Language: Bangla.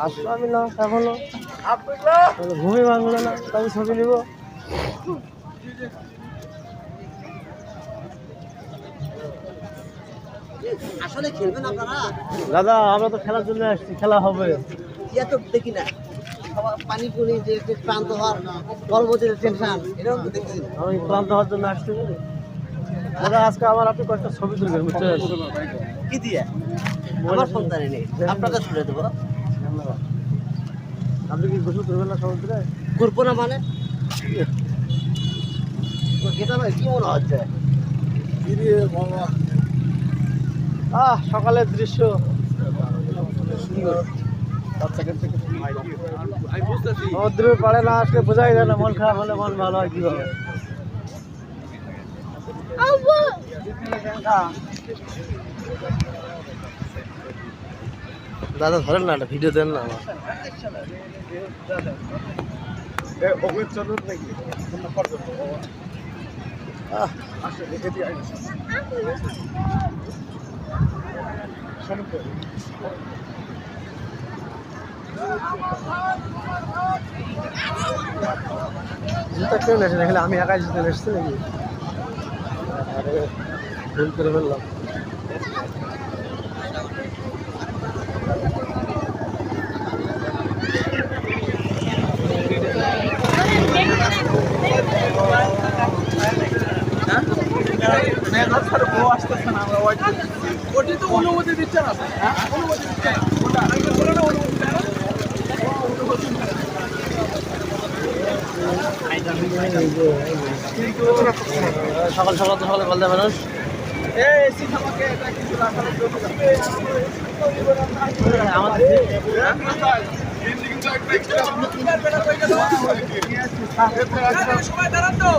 আসলো আমি না এখনো ঘুমই ভাঙলো না, তবে ছবি নিব। আসলে খেলবেন আপনারা? দাদা আমরা তো খেলার জন্য আসছি, খেলা হবে। ইয়া তো দেখি না, পানি পুনি যে একটু ক্লান্ত হওয়ার গর্ভবতীর টেনশন, এটাও তো দেখছি। আমি ক্লান্ত হওয়ার জন্য আসছি। দাদা আজকে আমার আপনি কয়েকটা ছবি তুলবেন, বুঝছেন? কি দিয়ে? আমার সন্তানে নেই, আপনার কাছে তুলে দেবো। আপনি কি গোসল করবেন না সমুদ্রে? করবো না মানে? এটা ভাই কি মনে হচ্ছে? সকালের দৃশ্য সমুদ্রের পাড়ে না আসলে বোঝাই যায় না, মন খারাপ হলে মন ভালো হয় কিভাবে। দাদা ধরেন না, একটা ভিডিও দেন না আমার। জুতা কেউ নেছে দেখলে আমি একাই জুতো নেছি নাকি? ভুল করে ফেললাম। ওটি তো অনুমতি দিচ্ছে না, অনুমতি দিচ্ছে না, ওটা অনুমতি দেয় না। সকাল সকাল তো সকালে বলতে মানুষ সময় দাঁড়ান তো।